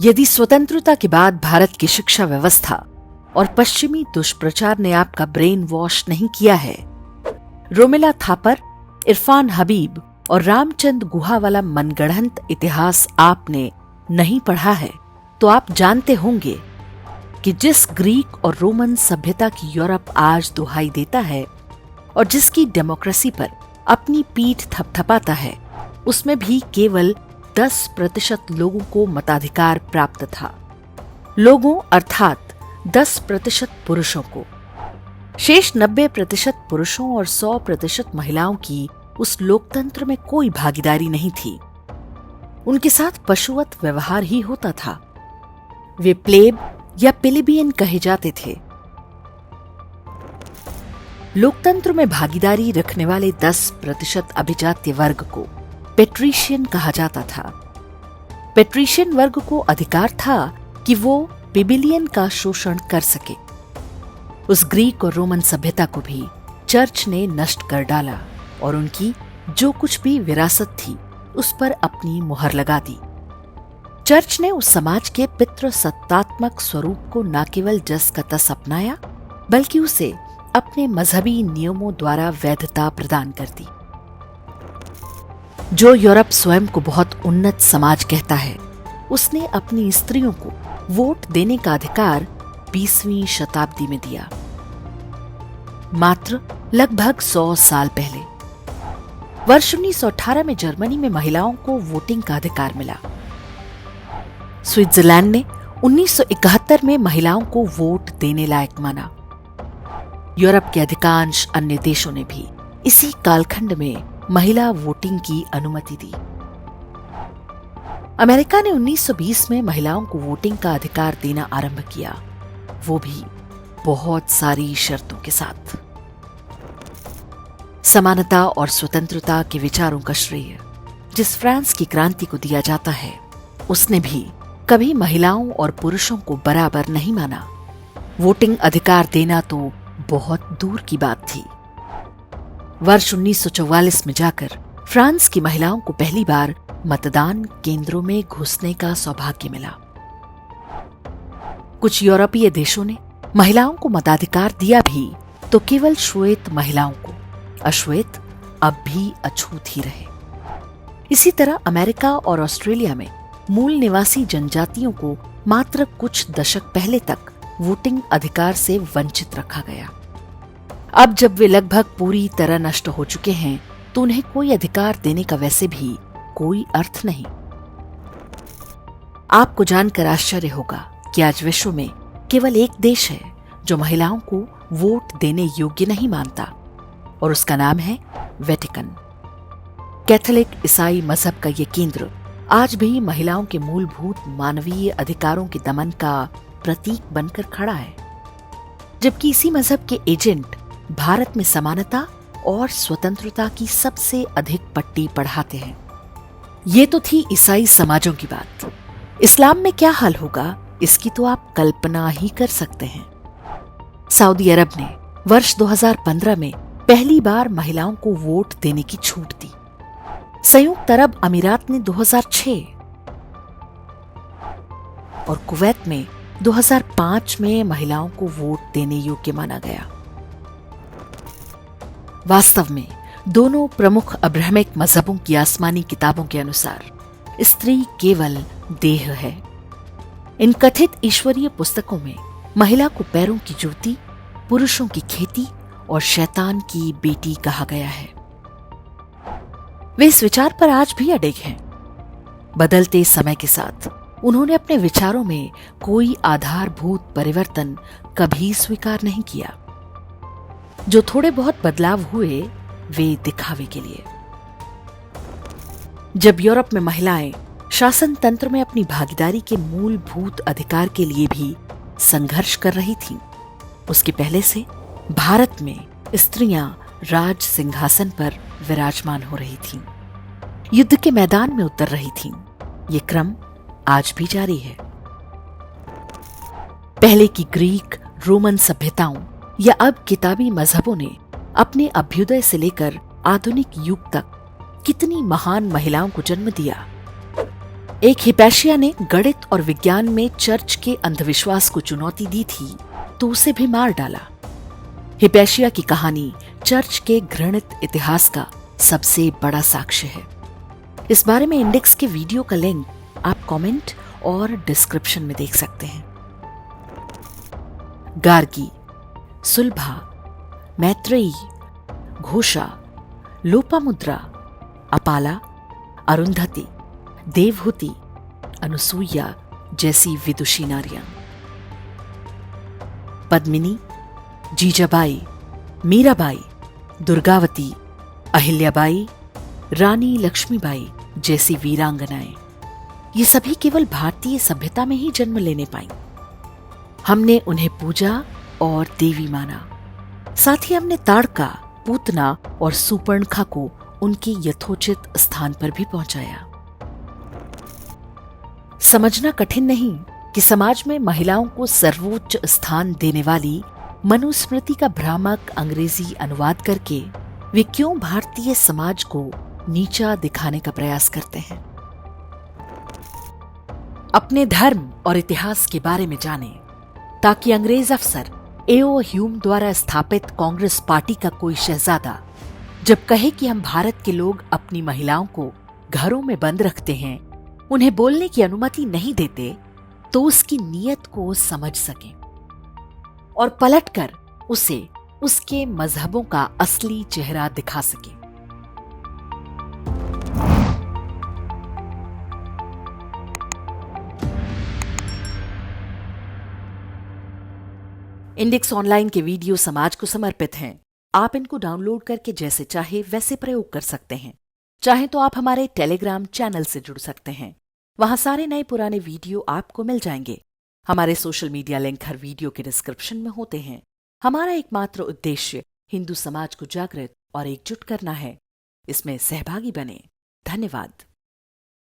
यदि स्वतंत्रता के बाद भारत की शिक्षा व्यवस्था और पश्चिमी दुष्प्रचार ने आपका ब्रेन वॉश नहीं किया है, रोमिला थापर, इरफान हबीब और रामचंद गुहा वाला मनगढ़ंत इतिहास आपने नहीं पढ़ा है, तो आप जानते होंगे कि जिस ग्रीक और रोमन सभ्यता की यूरोप आज दुहाई देता है और जिसकी डेमोक्रेसी पर अपनी पीठ थपथपाता है, उसमें भी केवल 10% लोगों को मताधिकार प्राप्त था। लोगों अर्थात 10% पुरुषों को। शेष 90% पुरुषों और 100% महिलाओं की उस लोकतंत्र में कोई भागीदारी नहीं थी। उनके साथ पशुवत व्यवहार ही होता था। वे प्लेब या प्लेबियन कहे जाते थे। लोकतंत्र में भागीदारी रखने वाले 10% अभिजात्य वर्ग को पेट्रीशियन कहा जाता था। पेट्रीशियन वर्ग को अधिकार था कि वो प्लेबियन का शोषण कर सके। उस ग्रीक और रोमन सभ्यता को भी चर्च ने नष्ट कर डाला और उनकी जो कुछ भी विरासत थी उस पर अपनी मुहर लगा दी। चर्च ने उस समाज के पितृसत्तात्मक स्वरूप को न केवल जस का तस अपनाया, बल्कि उसे अपने मजहबी नियमों द्वारा वैधता प्रदान कर दी। जो यूरोप स्वयं को बहुत उन्नत समाज कहता है, उसने अपनी स्त्रियों को वोट देने का अधिकार 20वीं शताब्दी में दिया, मात्र लगभग 100 साल पहले। वर्ष 1918 में जर्मनी में महिलाओं को वोटिंग का अधिकार मिला। स्विट्जरलैंड ने 1971 में महिलाओं को वोट देने लायक माना। यूरोप के अधिकांश अन्य देशों ने भी इसी कालखंड में महिला वोटिंग की अनुमति दी। अमेरिका ने 1920 में महिलाओं को वोटिंग का अधिकार देना आरंभ किया, वो भी बहुत सारी शर्तों के साथ। समानता और स्वतंत्रता के विचारों का श्रेय जिस फ्रांस की क्रांति को दिया जाता है, उसने भी कभी महिलाओं और पुरुषों को बराबर नहीं माना। वोटिंग अधिकार देना तो बहुत दूर की बात थी। वर्ष 1944 में जाकर फ्रांस की महिलाओं को पहली बार मतदान केंद्रों में घुसने का सौभाग्य मिला। कुछ यूरोपीय देशों ने महिलाओं को मताधिकार दिया भी तो केवल श्वेत महिलाओं को, अश्वेत अब भी अछूत ही रहे। इसी तरह अमेरिका और ऑस्ट्रेलिया में मूल निवासी जनजातियों को मात्र कुछ दशक पहले तक वोटिंग अधिकार से वंचित रखा गया। अब जब वे लगभग पूरी तरह नष्ट हो चुके हैं, तो उन्हें कोई अधिकार देने का वैसे भी कोई अर्थ नहीं। आपको जानकर आश्चर्य होगा कि आज विश्व में केवल एक देश है जो महिलाओं को वोट देने योग्य नहीं मानता, और उसका नाम है वेटिकन। कैथोलिक ईसाई मजहब का यह केंद्र आज भी महिलाओं के मूलभूत मानवीय अधिकारों के दमन का प्रतीक बनकर खड़ा है, जबकि इसी मजहब के एजेंट भारत में समानता और स्वतंत्रता की सबसे अधिक पट्टी पढ़ाते हैं। ये तो थी ईसाई समाजों की बात। इस्लाम में क्या हाल होगा, इसकी तो आप कल्पना ही कर सकते हैं। सऊदी अरब ने वर्ष 2015 में पहली बार महिलाओं को वोट देने की छूट दी। संयुक्त अरब अमीरात ने 2006 और कुवैत में 2005 में महिलाओं को वोट देने योग्य माना गया। वास्तव में दोनों प्रमुख अब्राहमिक मजहबों की आसमानी किताबों के अनुसार स्त्री केवल देह है। इन कथित ईश्वरीय पुस्तकों में महिला को पैरों की जूती, पुरुषों की खेती और शैतान की बेटी कहा गया है। वे इस विचार पर आज भी अडिग हैं। बदलते समय के साथ उन्होंने अपने विचारों में कोई आधारभूत परिवर्तन कभी स्वीकार नहीं किया। जो थोड़े बहुत बदलाव हुए वे दिखावे के लिए। जब यूरोप में महिलाएं शासन तंत्र में अपनी भागीदारी के मूलभूत अधिकार के लिए भी संघर्ष कर रही थीं, उसके पहले से भारत में स्त्रियां राज सिंहासन पर विराजमान हो रही थीं, युद्ध के मैदान में उतर रही थीं। ये क्रम आज भी जारी है। पहले की ग्रीक रोमन सभ्यताओं या अब किताबी मजहबों ने अपने अभ्युदय से लेकर आधुनिक युग तक कितनी महान महिलाओं को जन्म दिया। एक हिपैशिया ने गणित और विज्ञान में चर्च के अंधविश्वास को चुनौती दी थी तो उसे भी मार डाला। हिपैशिया की कहानी चर्च के घृणित इतिहास का सबसे बड़ा साक्ष्य है। इस बारे में इंडेक्स के वीडियो का लिंक आप कमेंट और डिस्क्रिप्शन में देख सकते हैं। गार्गी, सुलभा, मैत्रेयी, घोषा, लोपामुद्रा, अपाला, अरुंधति, देवहूति, अनुसुईया जैसी विदुषी नारियां, पद्मिनी, जीजाबाई, मीराबाई, दुर्गावती, अहिल्याबाई, रानी लक्ष्मीबाई जैसी वीरांगनाएं, ये सभी केवल भारतीय सभ्यता में ही जन्म लेने पाई। हमने उन्हें पूजा और देवी माना। साथ ही हमने ताड़का, पूतना और सुपर्णखा को उनके यथोचित स्थान पर भी पहुंचाया। समझना कठिन नहीं कि समाज में महिलाओं को सर्वोच्च स्थान देने वाली मनुस्मृति का भ्रामक अंग्रेजी अनुवाद करके वे क्यों भारतीय समाज को नीचा दिखाने का प्रयास करते हैं। अपने धर्म और इतिहास के बारे में जानें ताकि अंग्रेज अफसर एओ ह्यूम द्वारा स्थापित कांग्रेस पार्टी का कोई शहजादा जब कहे कि हम भारत के लोग अपनी महिलाओं को घरों में बंद रखते हैं, उन्हें बोलने की अनुमति नहीं देते, तो उसकी नीयत को समझ सकें और पलटकर उसे उसके मजहबों का असली चेहरा दिखा सकें। इंडेक्स ऑनलाइन के वीडियो समाज को समर्पित हैं। आप इनको डाउनलोड करके जैसे चाहे वैसे प्रयोग कर सकते हैं। चाहे तो आप हमारे टेलीग्राम चैनल से जुड़ सकते हैं। वहां सारे नए पुराने वीडियो आपको मिल जाएंगे। हमारे सोशल मीडिया लिंक हर वीडियो के डिस्क्रिप्शन में होते हैं। हमारा एकमात्र उद्देश्य हिंदू समाज को जागृत और एकजुट करना है। इसमें सहभागी बने। धन्यवाद।